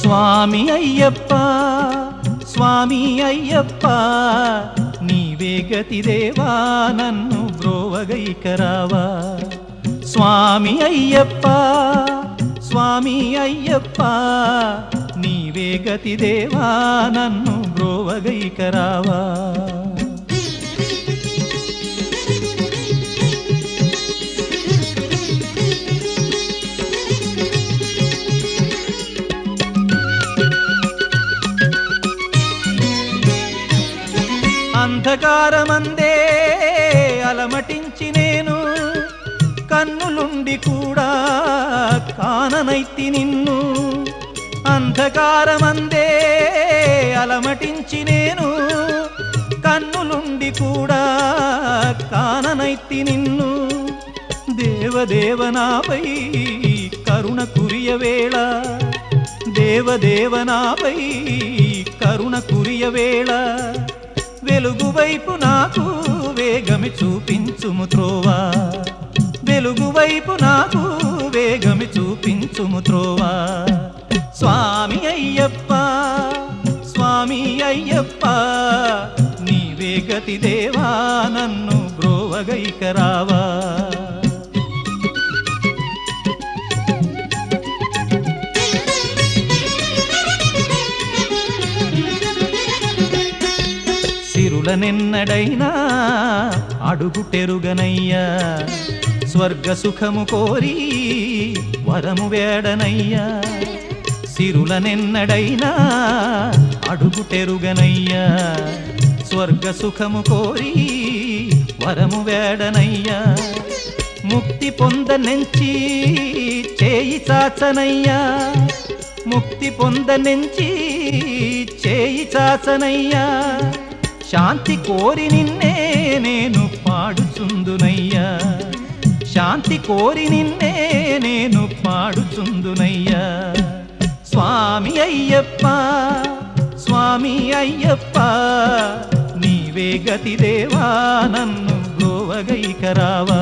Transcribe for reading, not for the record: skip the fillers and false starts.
స్వామి అయ్యప్ప స్వామి అయ్యప్ప నీవే గతి దేవా నన్ను బ్రోవగైకరావా స్వామి అయ్యప్ప స్వామి అయ్యప్ప నీవే గతి దేవా నన్ను బ్రోవగైకరావా అంధకారమందే అలమటించి నేను కన్నులుండి కూడా కాననైతి నిన్ను అంధకారమందే అలమటించి నేను కన్నులుండి కూడా కాననైతి నిన్ను దేవదేవనాపై కరుణ కురియవేళ దేవదేవనాపై కరుణ కురియవేళ వెలుగు వైపు నాకు వేగమి చూపించుము త్రోవా వెలుగు వైపు నాకు వేగమి చూపించుము త్రోవా స్వామి అయ్యప్ప స్వామి అయ్యప్ప నీవే గతి దేవా నన్ను బ్రోవగైకరావా సిరులనెన్నడైనా అడుగుటెరుగనయ్యా స్వర్గ సుఖము కోరి వరము వేడనయ్యా సిరులనెన్నడైనా అడుగుటెరుగనయ్యా స్వర్గ సుఖము కోరి వరము వేడనయ్యా ముక్తి పొందనెంచి చేయి చాచనయ్యా ముక్తి పొందనెంచి చేయి చాచనయ్యా శాంతి కోరి నిన్నే నేను పాడుచుందునయ్యా శాంతి కోరి నిన్నే నేను పాడుచుందునయ్యా స్వామి అయ్యప్ప స్వామి అయ్యప్ప నీవే గతి దేవా నన్ను బ్రోవగైకరావా